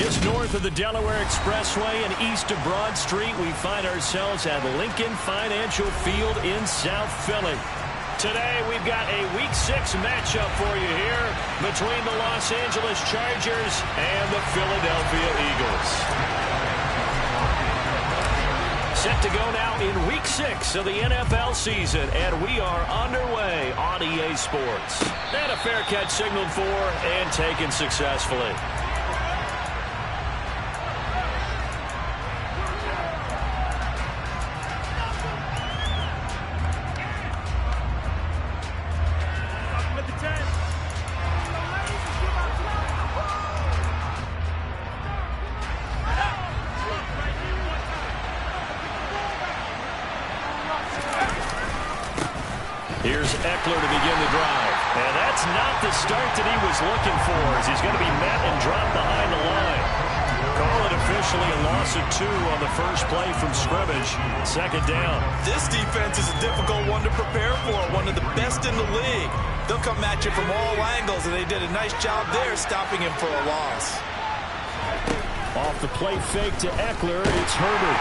Just north of the Delaware Expressway and east of Broad Street, we find ourselves at Lincoln Financial Field in South Philly. Today, we've got a Week 6 matchup for you here between the Los Angeles Chargers and the Philadelphia Eagles. Set to go now in Week 6 of the NFL season, and we are underway on EA Sports. And a fair catch signaled for and taken successfully. Here's Eckler to begin the drive. And that's not the start that he was looking for, as he's going to be met and dropped behind the line. Call it officially a loss of 2 on the first play from scrimmage. Second down. This defense is a difficult one to prepare for, one of the best in the league. They'll come at you from all angles, and they did a nice job there stopping him for a loss. Off the play fake to Eckler, it's Herbert.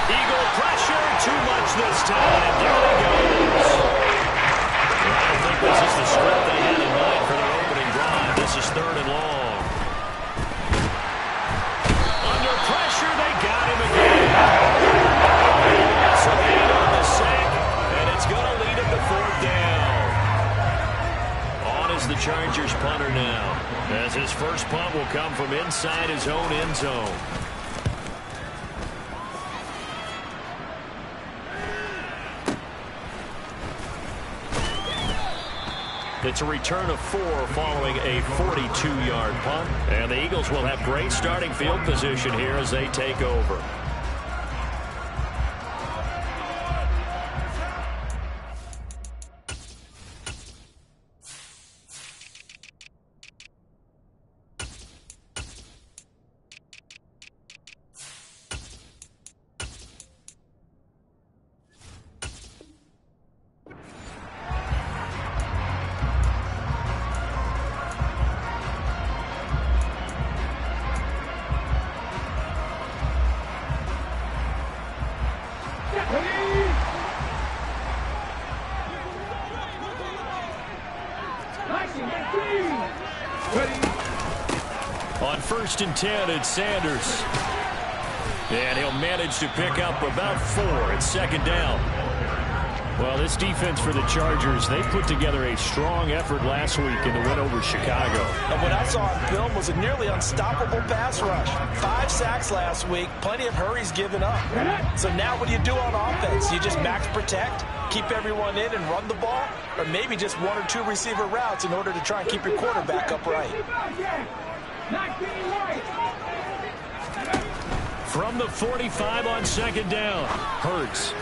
Eagle pressure, too much this time. Down he goes. I think this is the script they had in mind for their opening drive. This is 3rd and long. Under pressure, they got him again. So 8 on the sack, and it's going to lead him to 4th down. On is the Chargers punter now, as his first punt will come from inside his own end zone. It's a return of 4 following a 42-yard punt. And the Eagles will have great starting field position here as they take over. On 1st and 10, it's Sanders. And he'll manage to pick up about 4. It's 2nd down. Well, this defense for the Chargers, they put together a strong effort last week in the win over Chicago. And what I saw on film was a nearly unstoppable pass rush. 5 sacks last week, plenty of hurries given up. So now what do you do on offense? You just max protect, keep everyone in and run the ball, or maybe just 1 or 2 receiver routes in order to try and keep your quarterback upright. From the 45 on 2nd down, Hurts.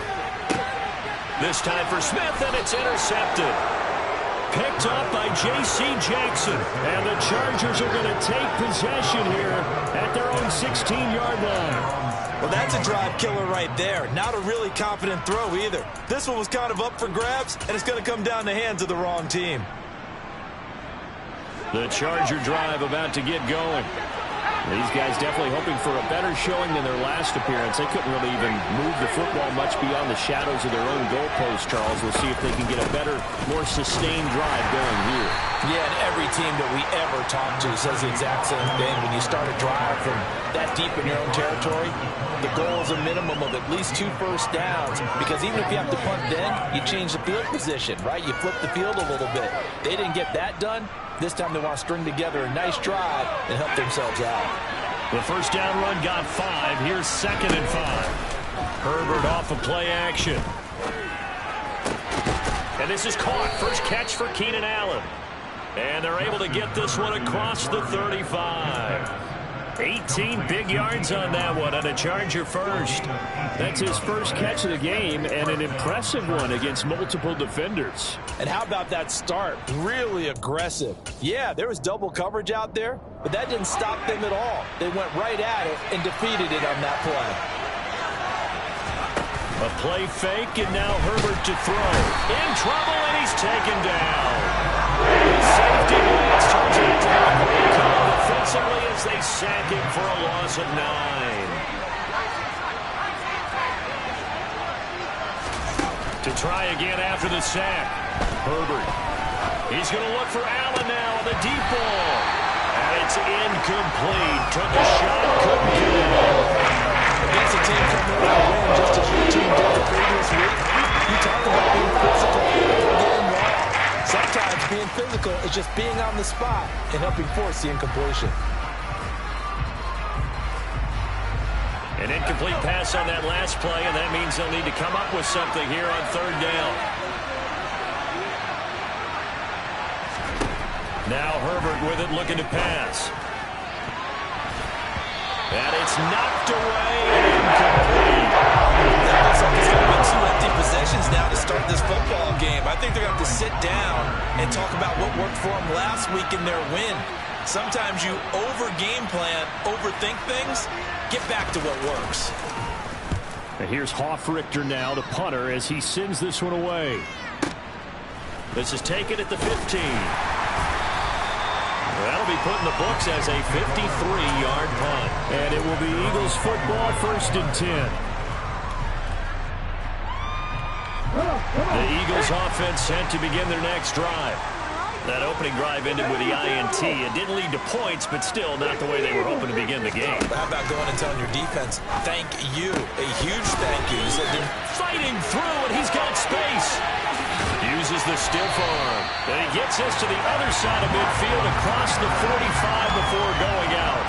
This time for Smith, and it's intercepted. Picked up by J.C. Jackson. And the Chargers are going to take possession here at their own 16-yard line. Well, that's a drive killer right there. Not a really confident throw either. This one was kind of up for grabs, and it's going to come down the hands of the wrong team. The Charger drive about to get going. These guys definitely hoping for a better showing than their last appearance. They couldn't really even move the football much beyond the shadows of their own goalpost, Charles. We'll see if they can get a better, more sustained drive going here. Yeah, and every team that we ever talk to says the exact same thing. When you start a drive from that deep in your own territory, the goal is a minimum of at least 2 first downs, because even if you have to punt then, you change the field position, right? You flip the field a little bit. They didn't get that done. This time they want to string together a nice drive and help themselves out. The first down run got 5. Here's 2nd and 5. Herbert off of play action. And this is caught. First catch for Keenan Allen. And they're able to get this one across the 35. 18 big yards on that one, and a Charger first. That's his first catch of the game, and an impressive one against multiple defenders. And how about that start? Really aggressive. Yeah, there was double coverage out there, but that didn't stop them at all. They went right at it and defeated it on that play. A play fake, and now Herbert to throw. In trouble, and he's taken down. Safety blitz turns out to be a great call defensively as they sack him loss of 9. To try again after the sack. Herbert. He's going to look for Allen now on the deep ball. And it's incomplete. Took a shot, couldn't get it. Against a team coming out to win just as your team did the previous week. You talk about being physical and getting wrong. Sometimes being physical is just being on the spot and helping force the incompletion. An incomplete pass on that last play, and that means they'll need to come up with something here on 3rd down. Now Herbert with it, looking to pass. And it's knocked away and incomplete. That looks like it's going to be 2 empty possessions now to start this football game. I think they're going to have to sit down and talk about what worked for them last week in their win. Sometimes you over-game plan, overthink things. Get back to what works. And here's Hofrichter now, the punter, as he sends this one away. This is taken at the 15. That'll be put in the books as a 53-yard punt. And it will be Eagles football, 1st and 10. The Eagles offense set to begin their next drive. That opening drive ended with the INT. It didn't lead to points, but still not the way they were hoping to begin the game. How about going and telling your defense, thank you, a huge thank you. You said they're fighting through, and he's got space. Uses the stiff arm. And he gets us to the other side of midfield across the 45 before going out.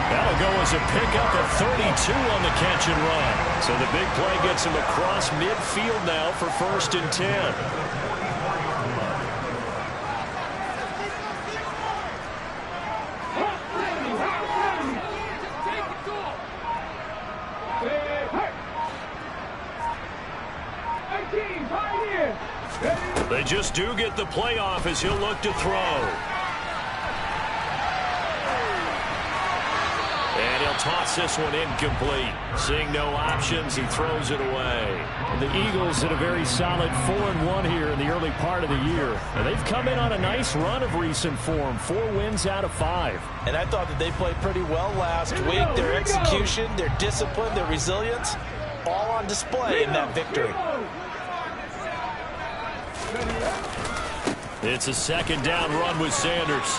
That'll go as a pickup of 32 on the catch and run. So the big play gets him across midfield now for 1st and 10. They just do get the playoff as he'll look to throw. And he'll toss this one incomplete. Seeing no options, he throws it away. The Eagles had a very solid 4-1 here in the early part of the year. And they've come in on a nice run of recent form. 4 wins out of 5. And I thought that they played pretty well last week. Their execution, their discipline, their resilience, all on display in that victory. It's a 2nd down run with Sanders.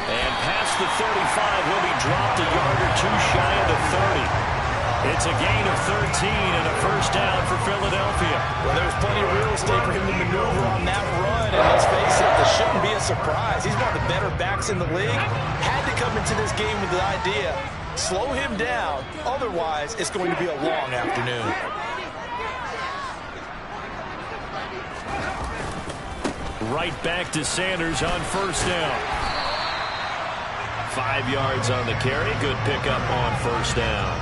And past the 35 will be dropped a yard or 2 shy of the 30. It's a gain of 13 and a 1st down for Philadelphia. Well, there's plenty of real estate for him to maneuver on that run. And let's face it, this shouldn't be a surprise. He's one of the better backs in the league. Had to come into this game with the idea, slow him down. Otherwise, it's going to be a long afternoon. Right back to Sanders on 1st down. 5 yards on the carry. Good pickup on 1st down.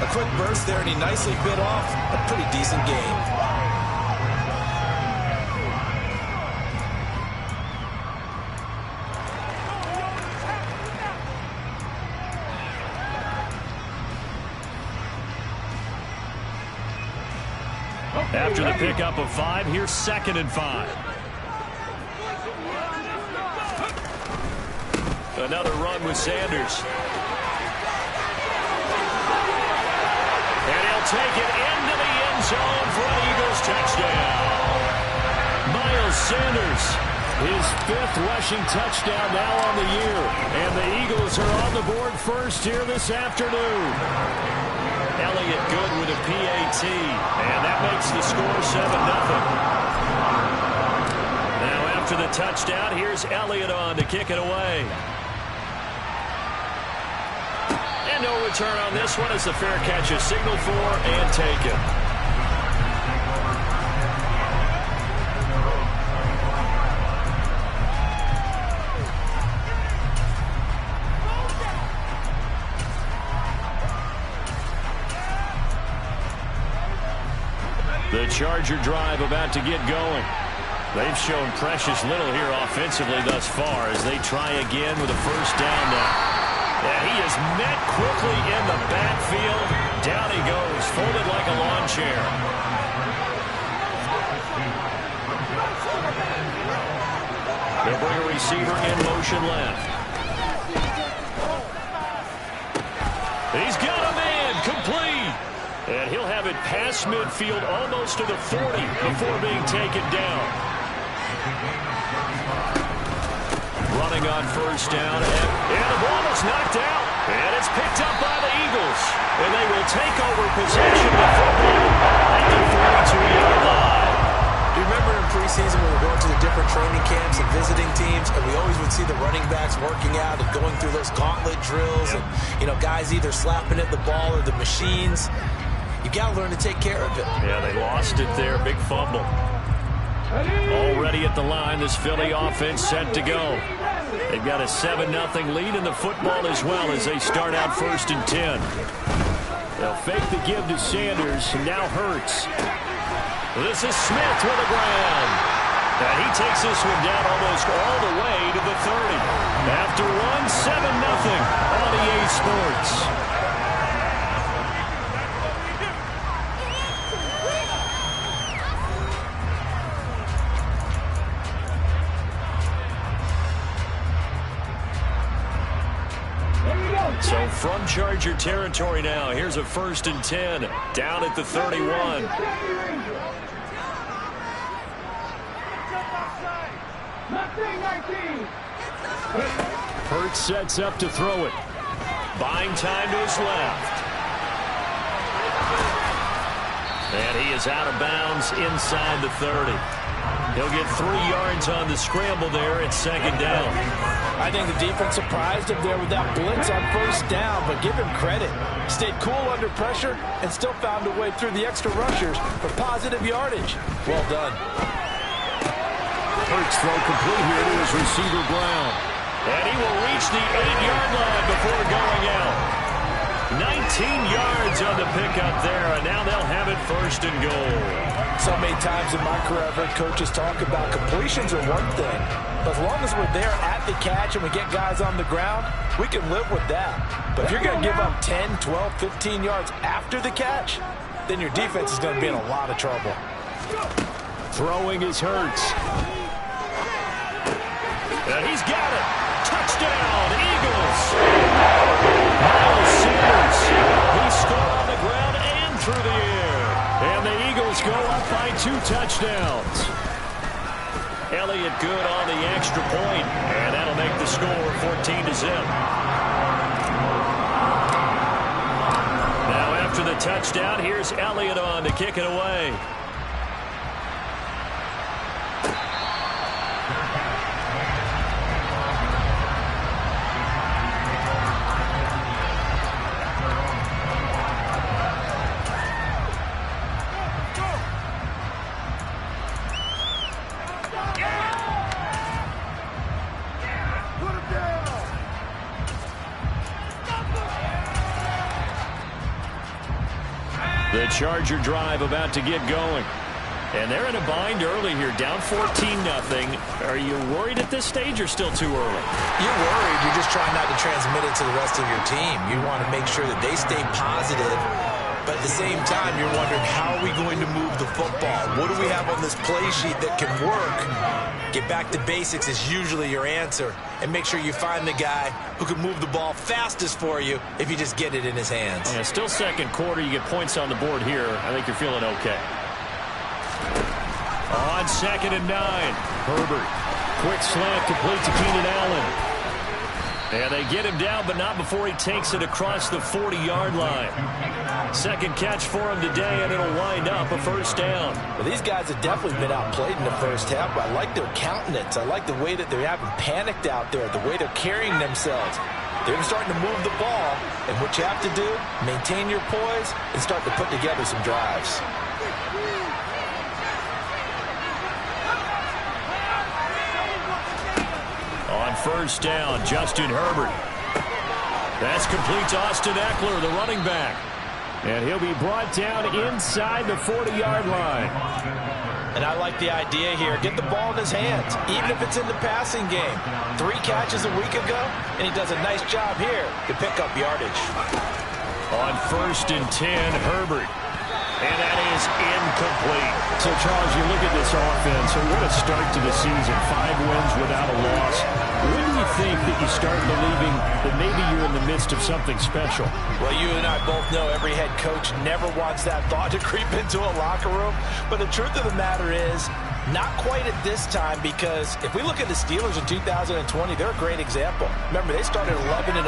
A quick burst there, and he nicely bit off a pretty decent gain. After the pickup of 5, here's 2nd and 5. Another run with Sanders. And he'll take it into the end zone for an Eagles touchdown. Miles Sanders, his 5th rushing touchdown now on the year. And the Eagles are on the board first here this afternoon. Elliott good with a PAT. And that makes the score 7-0. Now after the touchdown, here's Elliott on to kick it away. And no return on this one as the fair catch is signaled for and taken. The Charger drive about to get going. They've shown precious little here offensively thus far as they try again with a 1st down now. And he is met quickly in the backfield. Down he goes, folded like a lawn chair. They'll bring a receiver in motion left. He's got a man complete. And he'll have it past midfield almost to the 40 before being taken down. Running on first down. And the ball is knocked out. And it's picked up by the Eagles. And they will take over possession of the football at the 42-yard line. Do you remember in preseason when we were going to the different training camps and visiting teams, and we always would see the running backs working out and going through those gauntlet drills, and, you know, guys either slapping at the ball or the machines. You got to learn to take care of it. Yeah, they lost it there. Big fumble. Already at the line, this Philly offense set to go. They've got a 7-0 lead in the football as well as they start out 1st and 10. They'll fake the give to Sanders, and now Hurts. This is Smith with a ground. And he takes this one down almost all the way to the 30. After one, 7-0 on EA Sports. So from Charger territory now, here's a 1st and 10 down at the 31. Hurts sets up to throw it. Buying time to his left. And he is out of bounds inside the 30. He'll get 3 yards on the scramble there at 2nd down. I think the defense surprised him there with that blitz on 1st down, but give him credit. Stayed cool under pressure and still found a way through the extra rushers for positive yardage. Well done. Hurts throw complete here to his receiver Brown. And he will reach the 8-yard line before going out. 19 yards on the pickup there, and now they'll have it 1st and goal. So many times in my career I've heard coaches talk about completions are one thing. But as long as we're there at the catch and we get guys on the ground, we can live with that. But if you're going to give up 10, 12, 15 yards after the catch, then your defense is going to be in a lot of trouble. Throwing is Hurts. And he's got it. Touchdown, Eagles. Miles Sanders. He scored on the ground and through the air. And the Eagles go up by 2 touchdowns. Elliott good on the extra point, and that'll make the score 14-0. Now after the touchdown, here's Elliott on to kick it away. The Charger drive about to get going. And they're in a bind early here, down 14-0. Are you worried at this stage or still too early? You're worried. You're just trying not to transmit it to the rest of your team. You want to make sure that they stay positive. But at the same time, you're wondering, how are we going to move the football? What do we have on this play sheet that can work? Get back to basics is usually your answer. And make sure you find the guy who can move the ball fastest for you if you just get it in his hands. Yeah, still 2nd quarter. You get points on the board here. I think you're feeling okay. On 2nd and 9. Herbert. Quick slant complete to Keenan Allen. And they get him down, but not before he takes it across the 40-yard line. 2nd catch for him today, and it'll wind up a 1st down. Well, these guys have definitely been outplayed in the 1st half, but I like their countenance. I like the way that they haven't panicked out there, the way they're carrying themselves. They're starting to move the ball, and what you have to do, maintain your poise and start to put together some drives. On 1st down, Justin Herbert. That's complete to Austin Eckler, the running back. And he'll be brought down inside the 40-yard line. And I like the idea here. Get the ball in his hands, even if it's in the passing game. 3 catches a week ago, and he does a nice job here to pick up yardage. On 1st and 10, Herbert. And that is incomplete. So, Charles, you look at this offense, so what a start to the season. 5 wins without a loss. When do you think that you start believing that maybe you're in the midst of something special? Well, you and I both know every head coach never wants that thought to creep into a locker room. But the truth of the matter is, not quite at this time, because if we look at the Steelers in 2020, they're a great example. Remember, they started 11-0,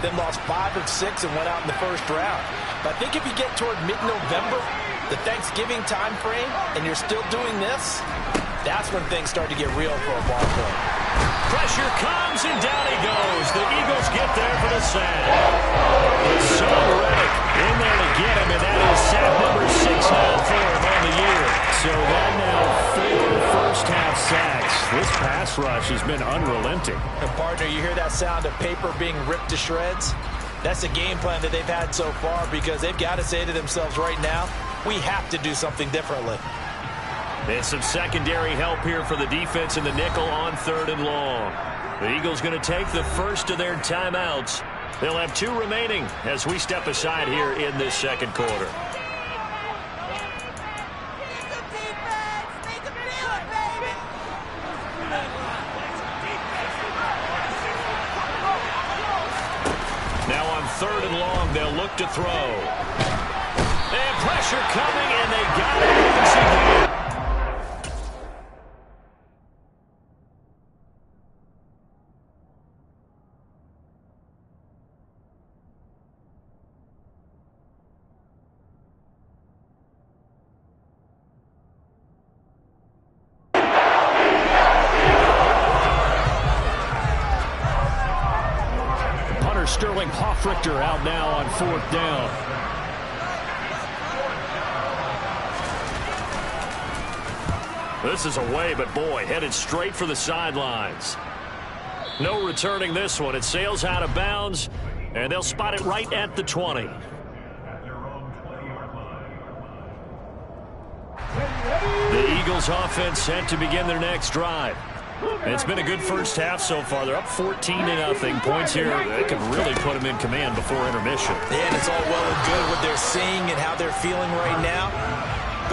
then lost 5 of 6 and went out in the first round. But I think if you get toward mid-November, the Thanksgiving time frame, and you're still doing this, that's when things start to get real for a ball club. Pressure comes, and down he goes. The Eagles get there for the sack. Son Reddick in there to get him, and that is sack number 6 now for him on the year. So that now 4 first-half sacks. This pass rush has been unrelenting. And partner, you hear that sound of paper being ripped to shreds? That's the game plan that they've had so far, because they've got to say to themselves right now, we have to do something differently. And some secondary help here for the defense in the nickel on 3rd and long. The Eagles going to take the first of their timeouts. They'll have 2 remaining as we step aside here in this second quarter. Now on 3rd and long, they'll look to throw. And pressure coming, and they got it once again. Sterling Hoffrichter out now on 4th down. This is away, but boy, headed straight for the sidelines. No returning this one. It sails out of bounds, and they'll spot it right at the 20. The Eagles offense set to begin their next drive. It's been a good first half so far. They're up 14-0. Points here that could really put them in command before intermission. And it's all well and good what they're seeing and how they're feeling right now.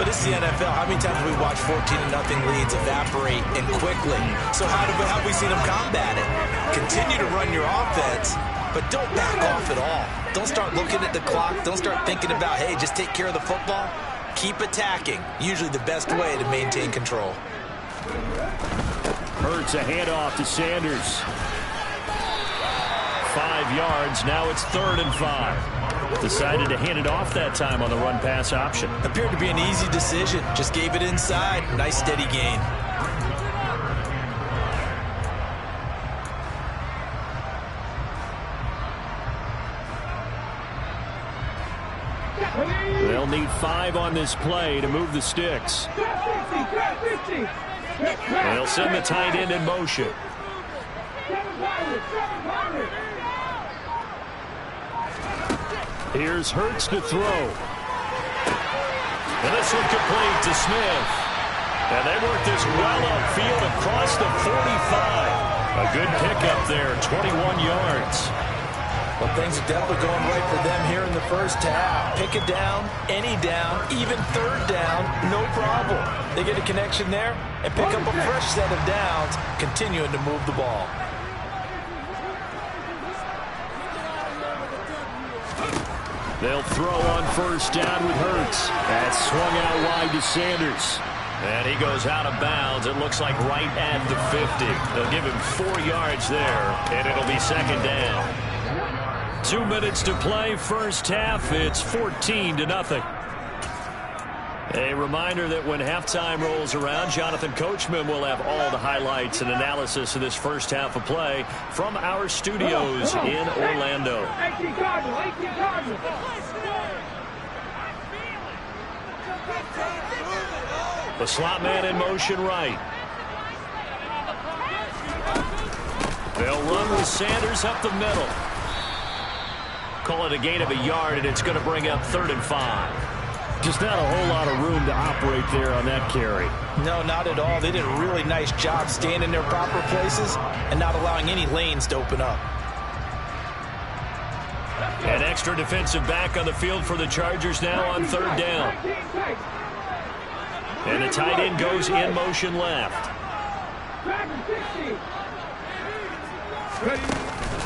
But it's the NFL. How many times have we watched 14-0 leads evaporate and quickly? So how have we seen them combat it? Continue to run your offense, but don't back off at all. Don't start looking at the clock. Don't start thinking about, hey, just take care of the football. Keep attacking. Usually the best way to maintain control. Hurts a handoff to Sanders. 5 yards. Now it's 3rd and 5. Decided to hand it off that time on the run-pass option. Appeared to be an easy decision. Just gave it inside. Nice steady gain. They'll need 5 on this play to move the sticks. They'll send the tight end in motion. Here's Hurts to throw. And this one complete to Smith. And they work this well upfield across the 45. A good pickup there, 21 yards. Well, things are definitely going right for them here in the first half. Pick it down, any down, even 3rd down, no problem. They get a connection there and pick up a fresh set of downs, continuing to move the ball. They'll throw on 1st down with Hurts. That's swung out wide to Sanders. And he goes out of bounds. It looks like right at the 50. They'll give him 4 yards there, and it'll be 2nd down. 2 minutes to play, first half. It's 14-0. A reminder that when halftime rolls around, Jonathan Coachman will have all the highlights and analysis of this first half of play from our studios in Orlando. The slot man in motion right. They'll run with Sanders up the middle. Call it a gain of a yard, and it's going to bring up 3rd and 5. Just not a whole lot of room to operate there on that carry. No, not at all. They did a really nice job staying in their proper places and not allowing any lanes to open up. An extra defensive back on the field for the Chargers now on third down. And the tight end goes in motion left.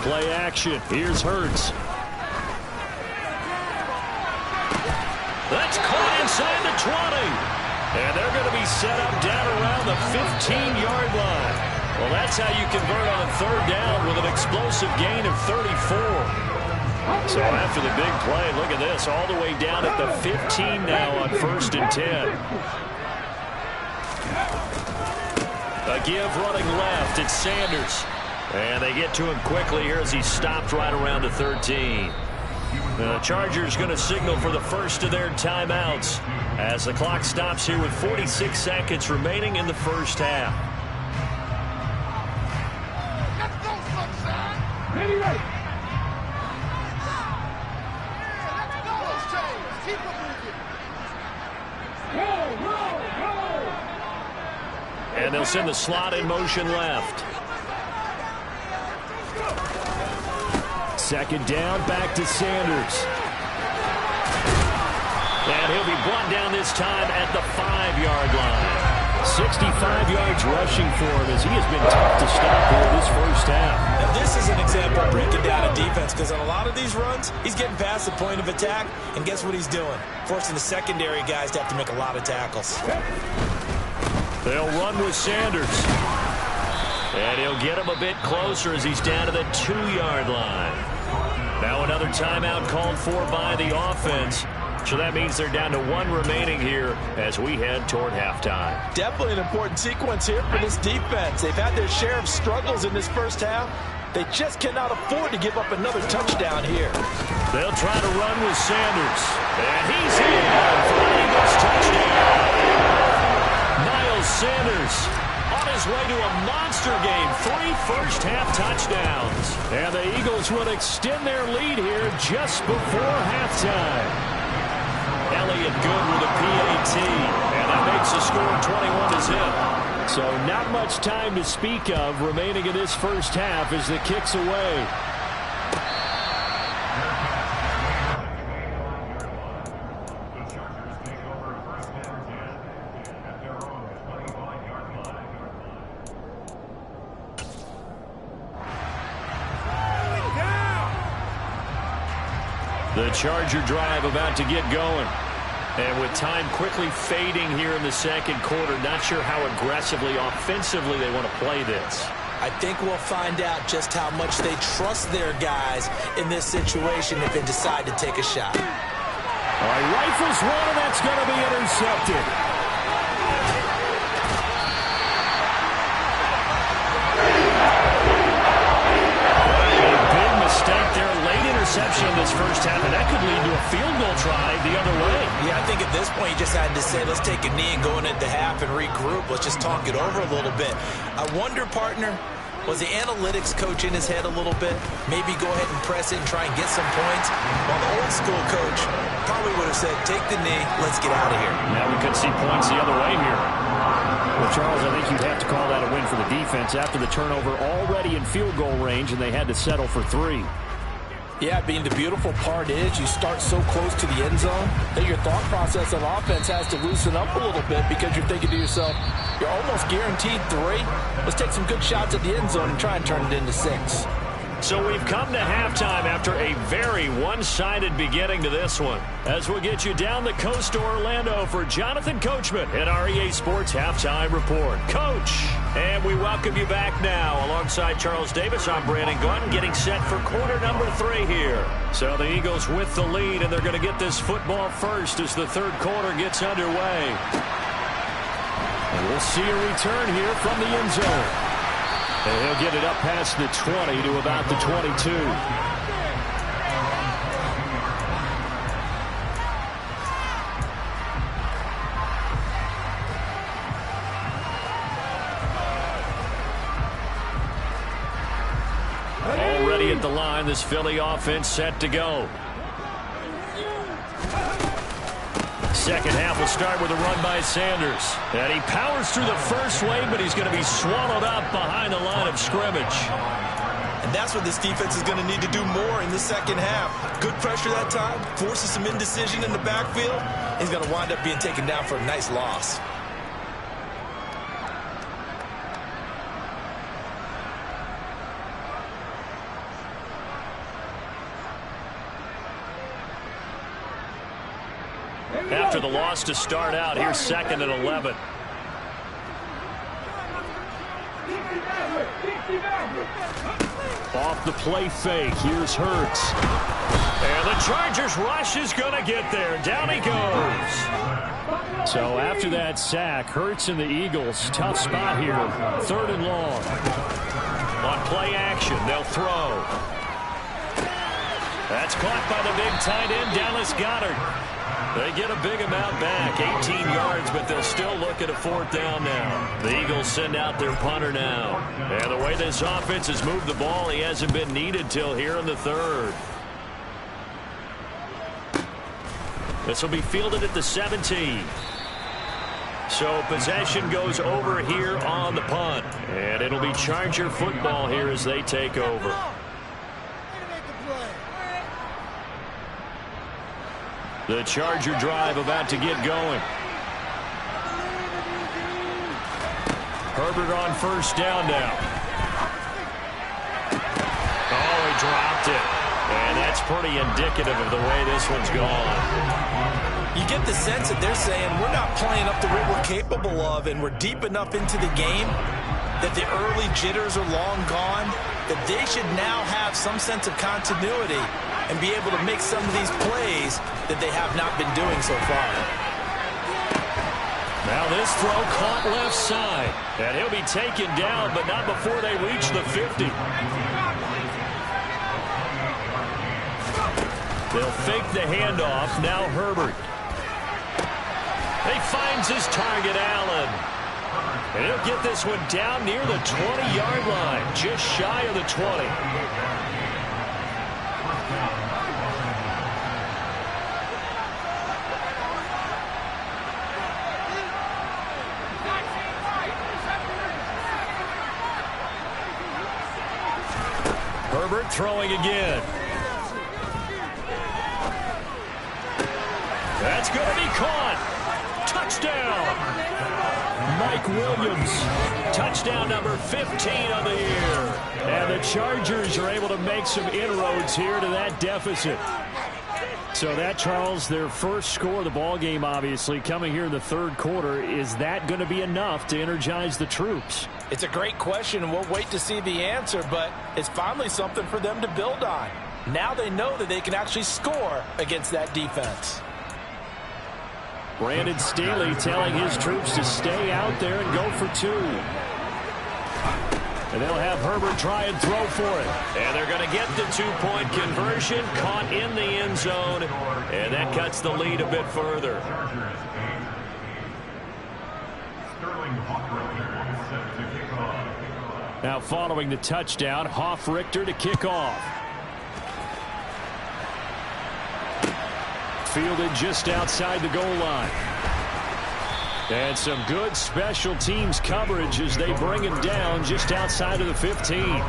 Play action. Here's Hurts. That's caught inside the 20. And they're going to be set up down around the 15-yard line. Well, that's how you convert on third down with an explosive gain of 34. So after the big play, look at this, all the way down at the 15 now on 1st and 10. A give running left. It's Sanders. And they get to him quickly here as he stopped right around the 13. The Chargers going to signal for the first of their timeouts as the clock stops here with 46 seconds remaining in the first half. Let's go, sunshine. Ready, ready. Let's go, James. Keep it moving. Roll. And they'll send the slot in motion left. Second down, back to Sanders. And he'll be brought down this time at the 5-yard line. 65 yards rushing for him as he has been tough to stop here this first half. Now this is an example of breaking down a defense, because on a lot of these runs, he's getting past the point of attack, and guess what he's doing? Forcing the secondary guys to have to make a lot of tackles. They'll run with Sanders. And he'll get him a bit closer as he's down to the 2-yard line. Now another timeout called for by the offense. So that means they're down to 1 remaining here as we head toward halftime. Definitely an important sequence here for this defense. They've had their share of struggles in this first half. They just cannot afford to give up another touchdown here. They'll try to run with Sanders. And he's in for an Eagles touchdown. Miles Sanders on his way to a monster game. 3 first-half touchdowns. And the Eagles will extend their lead here just before halftime. Elliott good with a PAT. And that makes the score 21-0. So not much time to speak of remaining in this first half as the kick's away. The Charger drive about to get going. And with time quickly fading here in the second quarter, not sure how aggressively, offensively they want to play this. I think we'll find out just how much they trust their guys in this situation if they decide to take a shot. All right, rifles one, and that's going to be intercepted. Mistake there, late interception in this first half, and that could lead to a field goal try the other way. Yeah, I think at this point you just had to say, let's take a knee and go into half and regroup. Let's just talk it over a little bit. I wonder, partner, was the analytics coach in his head a little bit? Maybe go ahead and press it and try and get some points? While the old school coach probably would have said, take the knee, let's get out of here. Now we could see points the other way here. Well, Charles, I think you'd have to call that a win for the defense after the turnover already in field goal range, and they had to settle for 3. Yeah, being the beautiful part is you start so close to the end zone that your thought process on offense has to loosen up a little bit because you're thinking to yourself, you're almost guaranteed 3. Let's take some good shots at the end zone and try and turn it into 6. So we've come to halftime after a very one-sided beginning to this one. As we'll get you down the coast to Orlando for Jonathan Coachman at our EA Sports Halftime Report. Coach, and we welcome you back now. Alongside Charles Davis, I'm Brandon Gaudin, getting set for quarter number 3 here. So the Eagles with the lead, and they're going to get this football first as the third quarter gets underway. And we'll see a return here from the end zone. And he'll get it up past the 20 to about the 22. Already at the line, this Philly offense set to go. Second half will start with a run by Sanders. And he powers through the first wave, but he's going to be swallowed up behind the line of scrimmage. And that's what this defense is going to need to do more in the second half. Good pressure that time, forces some indecision in the backfield. He's going to wind up being taken down for a nice loss. After the loss to start out, here's 2nd and 11. Off the play fake, here's Hurts. And the Chargers rush is going to get there. Down he goes. So after that sack, Hurts and the Eagles, tough spot here. 3rd and long. On play action, they'll throw. That's caught by the big tight end, Dallas Goedert. They get a big amount back, 18 yards, but they'll still look at a 4th down now. The Eagles send out their punter now. And the way this offense has moved the ball, he hasn't been needed till here in the 3rd. This will be fielded at the 17. So possession goes over here on the punt. And it'll be Charger football here as they take over. The Charger drive about to get going. Herbert on 1st down now. Oh, he dropped it. And that's pretty indicative of the way this one's gone. You get the sense that they're saying we're not playing up to what we're capable of, and we're deep enough into the game that the early jitters are long gone, that they should now have some sense of continuity and be able to make some of these plays that they have not been doing so far. Now this throw caught left side. And he'll be taken down, but not before they reach the 50. They'll fake the handoff. Now Herbert. He finds his target, Allen. And he'll get this one down near the 20-yard line, just shy of the 20. Herbert throwing again. That's going to be caught. Touchdown. Mike Williams. Touchdown number 15 of the year. And the Chargers are able to make some inroads here to that deficit. So that, Charles, their first score of the ball game, obviously, coming here in the 3rd quarter. Is that going to be enough to energize the troops? It's a great question, and we'll wait to see the answer, but it's finally something for them to build on. Now they know that they can actually score against that defense. Brandon Staley telling his troops to stay out there and go for 2. And they'll have Herbert try and throw for it. And they're going to get the 2-point conversion, caught in the end zone, and that cuts the lead a bit further. Now following the touchdown, Hofrichter to kick off. Fielded just outside the goal line. And some good special teams coverage as they bring him down just outside of the 15.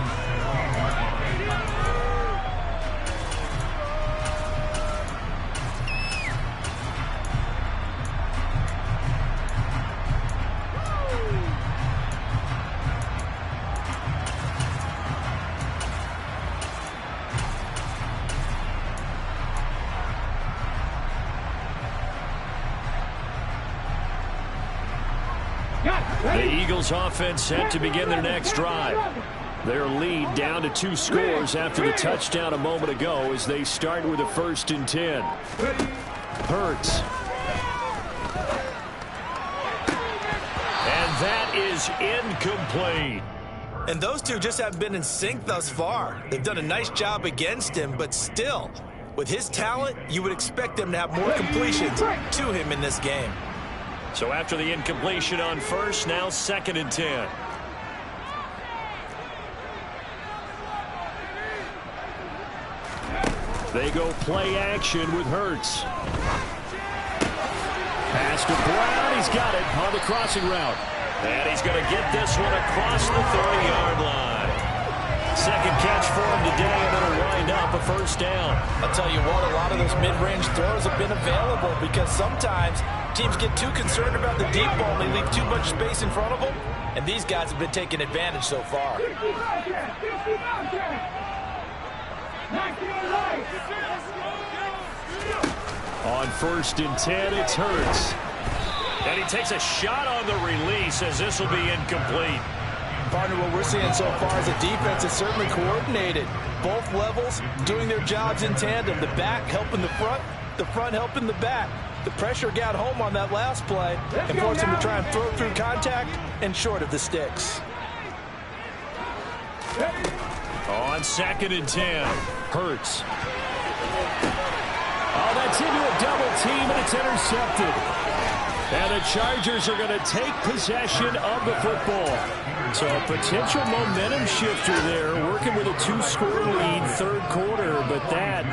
The Eagles offense set to begin their next drive. Their lead down to 2 scores after the touchdown a moment ago as they start with a 1st and 10. Hurts. And that is incomplete. And those two just have been in sync thus far. They've done a nice job against him, but still, with his talent, you would expect them to have more completions to him in this game. So after the incompletion on 1st, now 2nd and 10. They go play action with Hurts. Pass to Brown. He's got it on the crossing route. And he's going to get this one across the 30-yard line. second catch for him today, and it'll wind up a first down. I'll tell you what, a lot of those mid-range throws have been available because sometimes teams get too concerned about the deep ball and they leave too much space in front of them, and these guys have been taking advantage so far. On 1st and 10, it's Hurts. And he takes a shot on the release as this will be incomplete. Partner, what we're seeing so far as a defense is certainly coordinated. Both levels doing their jobs in tandem. The back helping the front helping the back. The pressure got home on that last play and forced him to try and throw through contact and short of the sticks. On 2nd and 10, Hurts. Oh, that's into a double team, and it's intercepted. And the Chargers are going to take possession of the football. So a potential momentum shifter there, working with a 2-score lead, 3rd quarter, but that,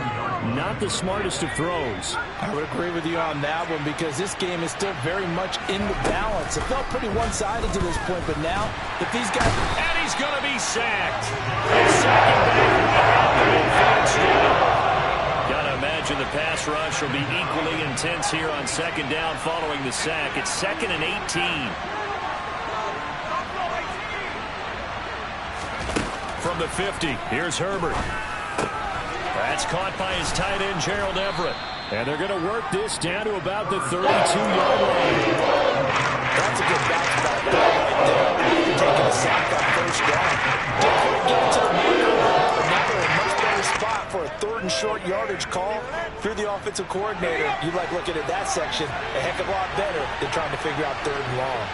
not the smartest of throws. I would agree with you on that one because this game is still very much in the balance. It felt pretty one-sided to this point, but now that these guys... And he's going to be sacked. He's sacking back the midfield stripe. Gotta imagine the pass rush will be equally intense here on 2nd down following the sack. It's 2nd and 18. From the 50, here's Herbert. That's caught by his tight end, Gerald Everett. And they're going to work this down to about the 32-yard line. That's a good bounce back throw right there. Taking a sack on 1st down. Didn't quite get it to the marker, but now they're in a much better spot for a 3rd and short yardage call through the offensive coordinator. You like looking at that section a heck of a lot better than trying to figure out 3rd and long.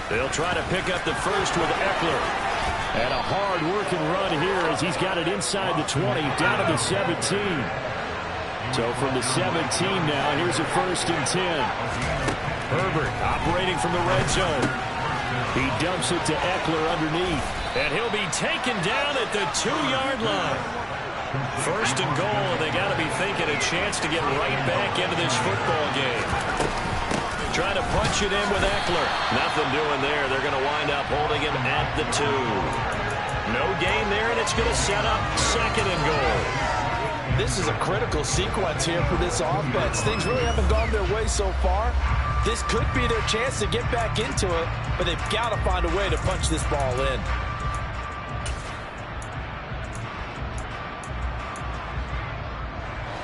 They'll try to pick up the first with Eckler. And a hard-working run here as he's got it inside the 20, down to the 17. So from the 17 now, here's a 1st and 10. Herbert operating from the red zone. He dumps it to Eckler underneath. And he'll be taken down at the 2-yard line. 1st and goal, and they got to be thinking a chance to get right back into this football game. Trying to punch it in with Eckler. Nothing doing there. They're going to wind up holding him at the 2. No gain there, and it's going to set up 2nd and goal. This is a critical sequence here for this offense. Things really haven't gone their way so far. This could be their chance to get back into it, but they've got to find a way to punch this ball in.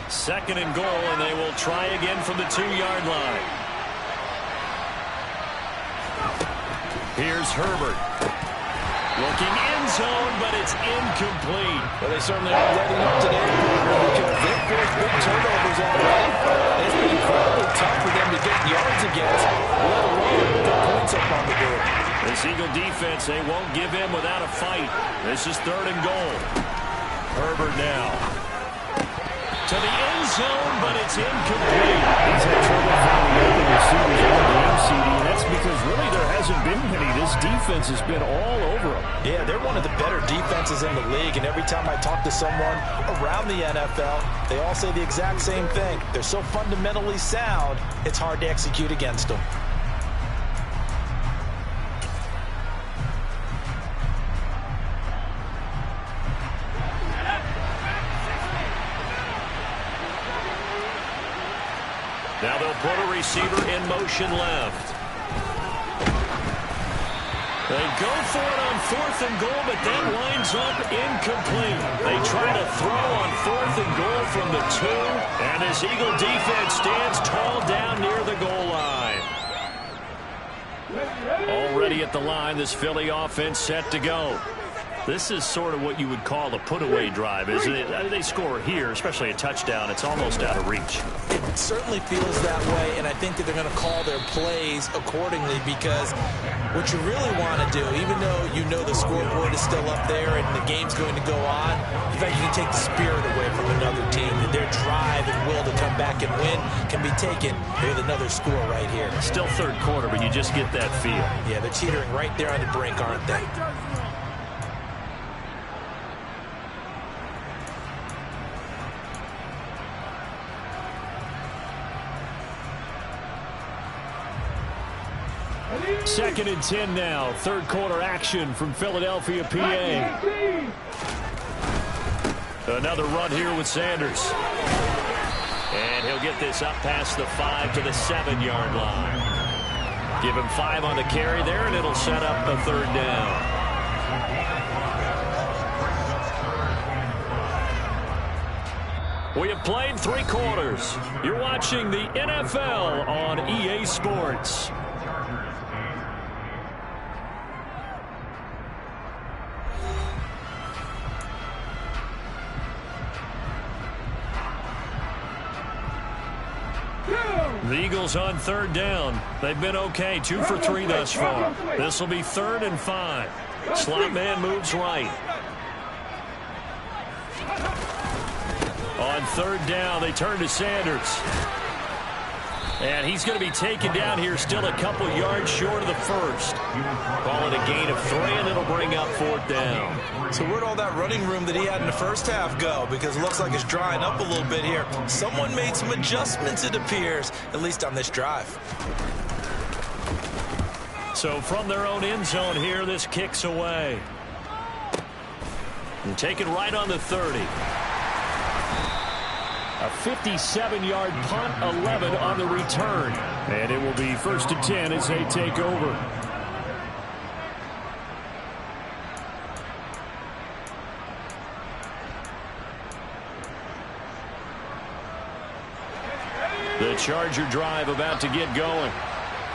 Second and goal, and they will try again from the 2-yard line. Here's Herbert. Looking end zone, but it's incomplete. Well, they certainly are letting up today because they've forced big turnovers already. It's been incredibly tough for them to get yards against, let alone put points up on the board. This Eagle defense, they won't give in without a fight. This is 3rd and goal. Herbert now. To the end zone, but it's incomplete. He's had trouble finding open receivers all game, CD, and that's because really there hasn't been many. This defense has been all over them. Yeah, they're one of the better defenses in the league, and every time I talk to someone around the NFL, they all say the exact same thing. They're so fundamentally sound, it's hard to execute against them. Now they'll put a receiver in motion left. They go for it on 4th and goal, but that winds up incomplete. They try to throw on 4th and goal from the 2, and this Eagle defense stands tall down near the goal line. Already at the line, this Philly offense set to go. This is sort of what you would call a put-away drive, isn't it? They score here, especially a touchdown. It's almost out of reach. It certainly feels that way, and I think that they're going to call their plays accordingly because what you really want to do, even though you know the scoreboard is still up there and the game's going to go on, in fact, you can take the spirit away from another team, and their drive and will to come back and win can be taken with another score right here. Still 3rd quarter, but you just get that feel. Yeah, they're teetering right there on the brink, aren't they? Ready? 2nd and 10 now. Third quarter action from Philadelphia, PA. Another run here with Sanders. And he'll get this up past the 5 to the 7-yard line. Give him 5 on the carry there, and it'll set up a 3rd down. We have played 3 quarters. You're watching the NFL on EA Sports. The Eagles on 3rd down. They've been okay, 2 for 3 thus far. This will be 3rd and 5. Slot man moves right. On 3rd down, they turn to Sanders. And he's going to be taken down here, still a couple yards short of the first. Call it a gain of 3, and it'll bring up 4th down. So where'd all that running room that he had in the first half go? Because it looks like it's drying up a little bit here. Someone made some adjustments, it appears, at least on this drive. So from their own end zone here, this kicks away. And taken right on the 30. A 57-yard punt, 11 on the return. And it will be 1st and 10 as they take over. The Charger drive about to get going.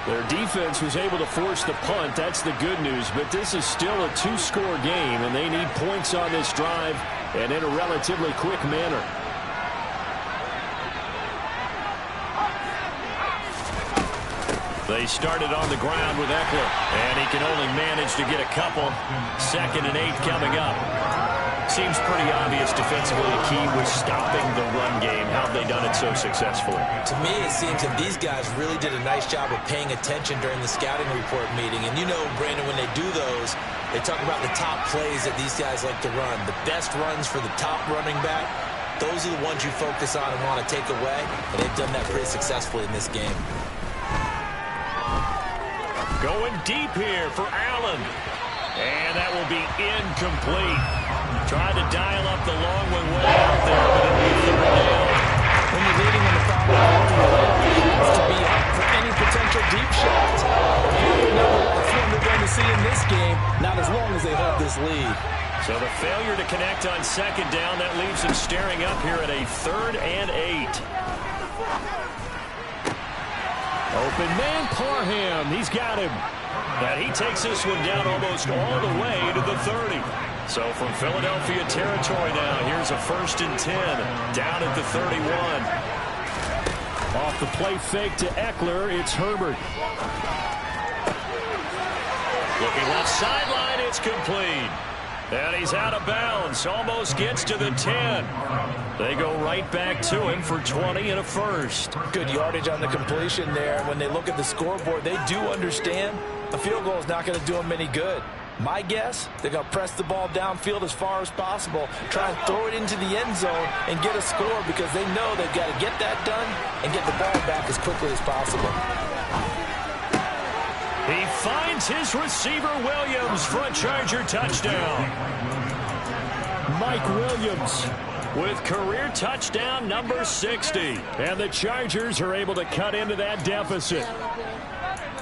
Their defense was able to force the punt. That's the good news. But this is still a 2-score game, and they need points on this drive and in a relatively quick manner. They started on the ground with Eckler, and he can only manage to get a couple. 2nd and 8 coming up. Seems pretty obvious defensively the key was stopping the run game. How have they done it so successfully? To me, it seems that these guys really did a nice job of paying attention during the scouting report meeting. And you know, Brandon, when they do those, they talk about the top plays that these guys like to run. The best runs for the top running back, those are the ones you focus on and want to take away. And they've done that pretty successfully in this game. Going deep here for Allen. And that will be incomplete. Tried to dial up the long one way out there, but it'll be 3rd down. When you're leading in the foul line, it has to be up for any potential deep shot. That's what we're going to see in this game, not as long as they hold this lead. So the failure to connect on 2nd down, that leaves him staring up here at a 3rd and 8. Open man, Parham. He's got him. And he takes this one down almost all the way to the 30. So from Philadelphia territory now, here's a 1st and 10 down at the 31. Off the play fake to Eckler, it's Herbert. Looking left sideline, it's complete. And he's out of bounds, almost gets to the 10. They go right back to him for 20 and a 1st. Good yardage on the completion there. When they look at the scoreboard, they do understand a field goal is not going to do them any good. My guess, they're going to press the ball downfield as far as possible, try and throw it into the end zone and get a score because they know they've got to get that done and get the ball back as quickly as possible. He finds his receiver, Williams, for a Charger touchdown. Mike Williams with career touchdown number 60. And the Chargers are able to cut into that deficit.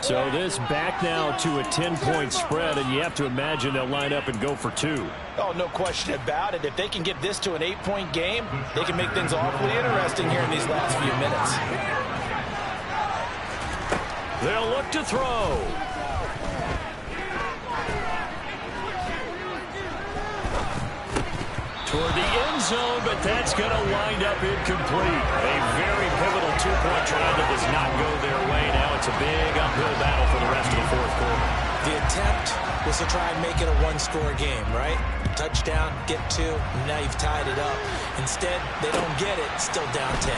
So this back now to a 10-point spread, and you have to imagine they'll line up and go for 2. Oh, no question about it. If they can get this to an 8-point game, they can make things awfully interesting here in these last few minutes. They'll look to throw. Toward the end zone, but that's going to wind up incomplete. A very pivotal 2-point try that does not go their way. Now it's a big uphill battle for the rest of the 4th quarter. The attempt was to try and make it a 1-score game, right? Touchdown, get 2, and now you've tied it up. Instead, they don't get it, still down 10.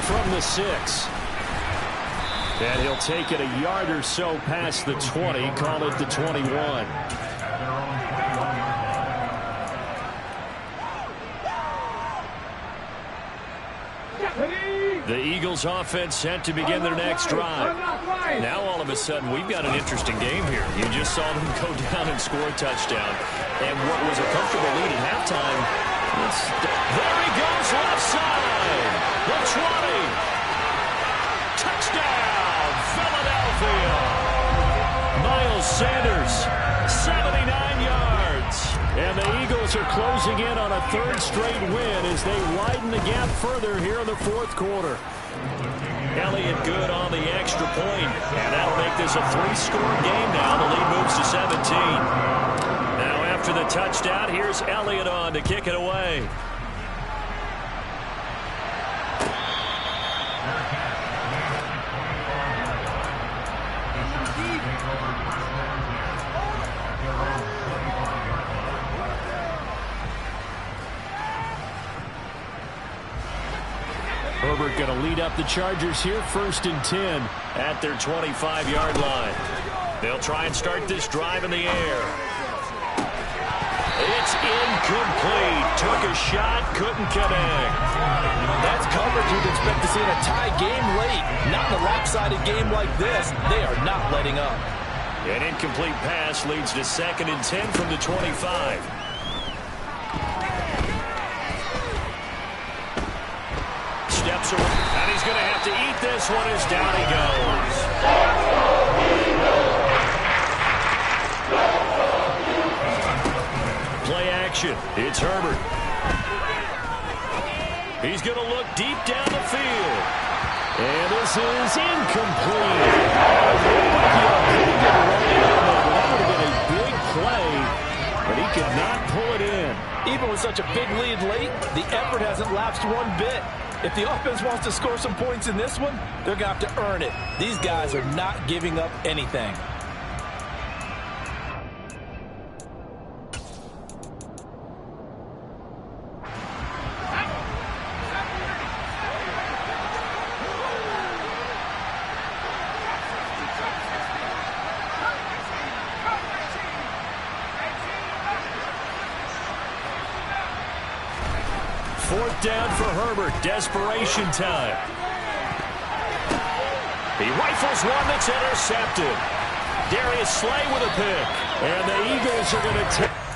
From the 6. And he'll take it a yard or so past the 20, call it the 21. The Eagles offense set to begin their next drive. Now all of a sudden we've got an interesting game here. You just saw them go down and score a touchdown. And what was a comfortable lead at halftime. There he goes left side. The 20. Touchdown Philadelphia. Miles Sanders 79 yards. And the Eagles are closing in on a third straight win as they widen the gap further here in the fourth quarter. Elliott good on the extra point, and that'll make this a 3-score game now. The lead moves to 17. Now after the touchdown, here's Elliott on to kick it away. Herbert going to lead up the Chargers here, 1st and 10 at their 25-yard line. They'll try and start this drive in the air. It's incomplete. Took a shot, couldn't connect. That's coverage you'd expect to see in a tie game late. Not in a lopsided game like this. They are not letting up. An incomplete pass leads to 2nd and 10 from the 25. Steps away, and he's going to have to eat this one as down he goes. Play action. It's Herbert. He's going to look deep down the field. And this is incomplete. That would have been a big play, but he could not pull it in. Even with such a big lead late, the effort hasn't lapsed one bit. If the offense wants to score some points in this one, they're going to have to earn it. These guys are not giving up anything. Fourth down for Herbert. Desperation time. He rifles one that's intercepted. Darius Slay with a pick. And the Eagles are going to take...